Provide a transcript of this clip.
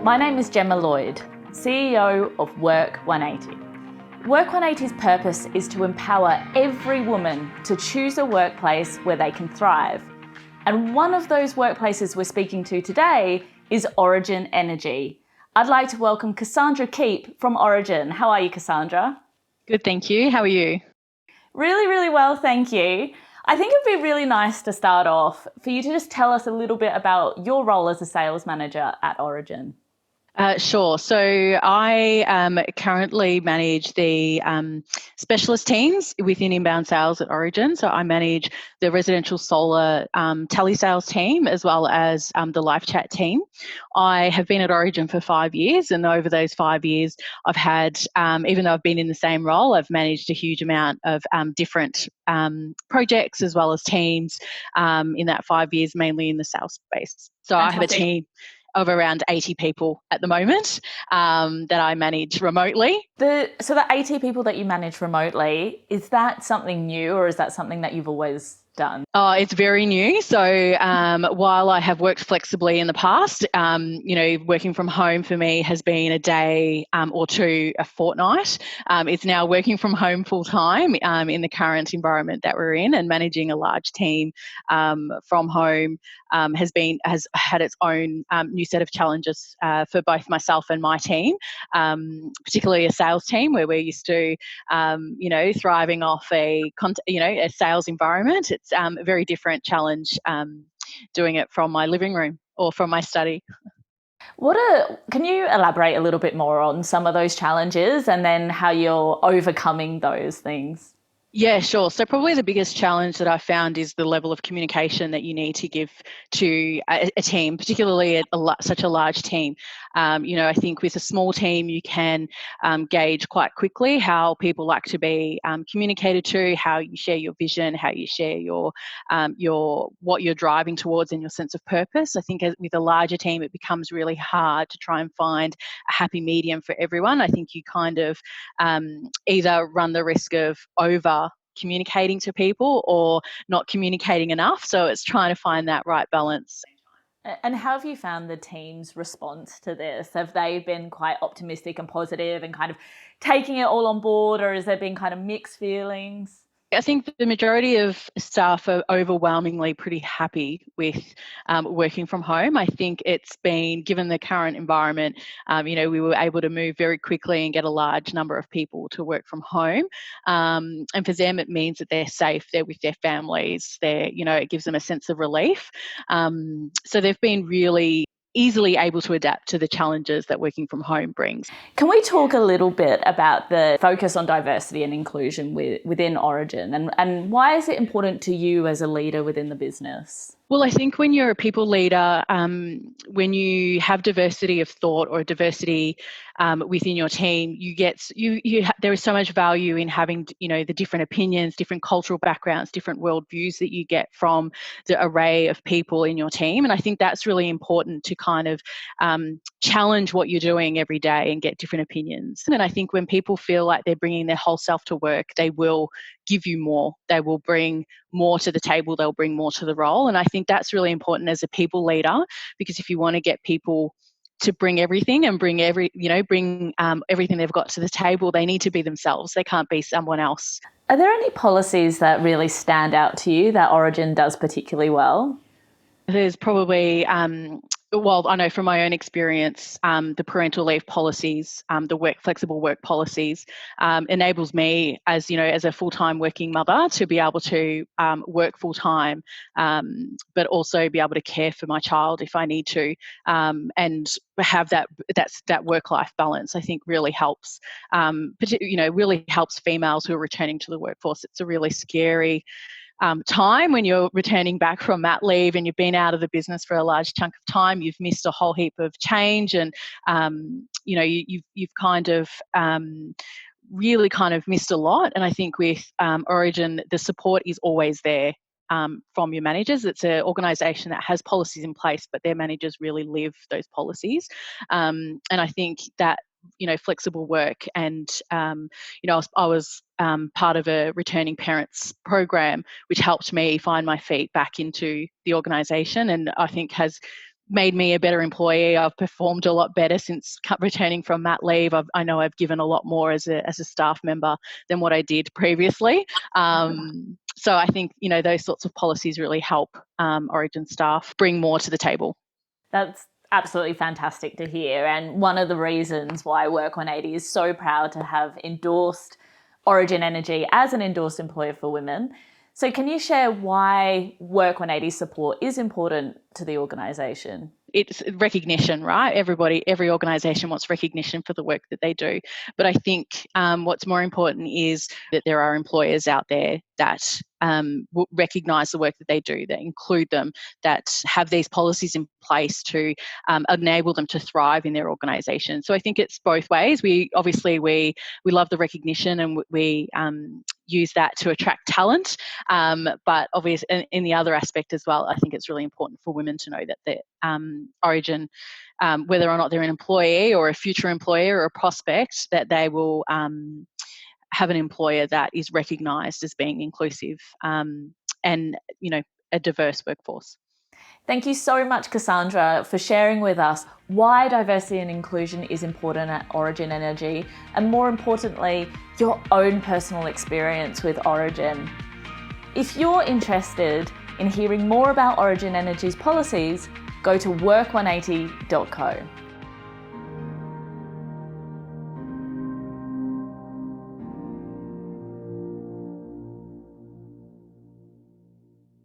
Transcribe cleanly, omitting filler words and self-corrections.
My name is Gemma Lloyd, CEO of WORK180. WORK180's purpose is to empower every woman to choose a workplace where they can thrive. And one of those workplaces we're speaking to today is Origin Energy. I'd like to welcome Cassandra Keep from Origin. How are you, Cassandra? Good, thank you. How are you? Really, really well, thank you. I think it'd be really nice to start off for you to just tell us a little bit about your role as a sales manager at Origin. Sure. So I currently manage the specialist teams within inbound sales at Origin. So I manage the residential solar telesales team as well as the live chat team. I have been at Origin for 5 years, and over those 5 years, I've had, even though I've been in the same role, I've managed a huge amount of different projects as well as teams in that 5 years, mainly in the sales space. So Fantastic. I have a team of around 80 people at the moment that I manage remotely. So the 80 people that you manage remotely, is that something new or is that something that you've always done? Oh, it's very new. So while I have worked flexibly in the past, working from home for me has been a day or two a fortnight. It's now working from home full time in the current environment that we're in, and managing a large team from home has had its own new set of challenges for both myself and my team, particularly a sales team where we're used to, thriving off a sales environment. It's a very different challenge doing it from my living room or from my study. Can you elaborate a little bit more on some of those challenges and then how you're overcoming those things? Yeah, sure. So probably the biggest challenge that I found is the level of communication that you need to give to a team, particularly such a large team. I think with a small team, you can gauge quite quickly how people like to be communicated to, how you share your vision, how you share your what you're driving towards and your sense of purpose. I think with a larger team, it becomes really hard to try and find a happy medium for everyone. I think you kind of either run the risk of over communicating to people or not communicating enough. So it's trying to find that right balance. And how have you found the team's response to this? Have they been quite optimistic and positive and kind of taking it all on board, or has there been kind of mixed feelings? I think the majority of staff are overwhelmingly pretty happy with working from home. I think it's been, given the current environment, we were able to move very quickly and get a large number of people to work from home. And for them, it means that they're safe, they're with their families, it gives them a sense of relief. So they've been really easily able to adapt to the challenges that working from home brings. Can we talk a little bit about the focus on diversity and inclusion within Origin, and why is it important to you as a leader within the business? Well, I think when you're a people leader, when you have diversity of thought or diversity within your team, there is so much value in having, the different opinions, different cultural backgrounds, different worldviews that you get from the array of people in your team. And I think that's really important to kind of challenge what you're doing every day and get different opinions. And I think when people feel like they're bringing their whole self to work, they will give you more. They will bring more to the table. They'll bring more to the role. And I think that's really important as a people leader, because if you want to get people to bring everything and bring everything they've got to the table, they need to be themselves. They can't be someone else. Are there any policies that really stand out to you that Origin does particularly well? There's probably, I know from my own experience, the parental leave policies, the flexible work policies, enables me as a full-time working mother to be able to work full-time, but also be able to care for my child if I need to, and have that work-life balance. I think really helps, really helps females who are returning to the workforce. It's a really scary time when you're returning back from mat leave and you've been out of the business for a large chunk of time. You've missed a whole heap of change, and you've kind of really kind of missed a lot. And I think with Origin, the support is always there from your managers. It's an organisation that has policies in place, but their managers really live those policies. And I think that flexible work, and I was part of a returning parents program, which helped me find my feet back into the organisation, and I think has made me a better employee. I've performed a lot better since returning from mat leave. I know I've given a lot more as a staff member than what I did previously. So I think, those sorts of policies really help Origin staff bring more to the table. That's absolutely fantastic to hear. And one of the reasons why WORK180 is so proud to have endorsed Origin Energy as an endorsed employer for women. So can you share why WORK180 support is important to the organisation? It's recognition, right? Every organisation wants recognition for the work that they do. But I think what's more important is that there are employers out there that will recognise the work that they do, that include them, that have these policies in place to enable them to thrive in their organisation. So I think it's both ways. We love the recognition, and we use that to attract talent. But obviously, in the other aspect as well, I think it's really important for women to know that Origin, whether or not they're an employee or a future employer or a prospect, that they will have an employer that is recognised as being inclusive and a diverse workforce. Thank you so much, Cassandra, for sharing with us why diversity and inclusion is important at Origin Energy, and more importantly, your own personal experience with Origin. If you're interested in hearing more about Origin Energy's policies, go to work180.co.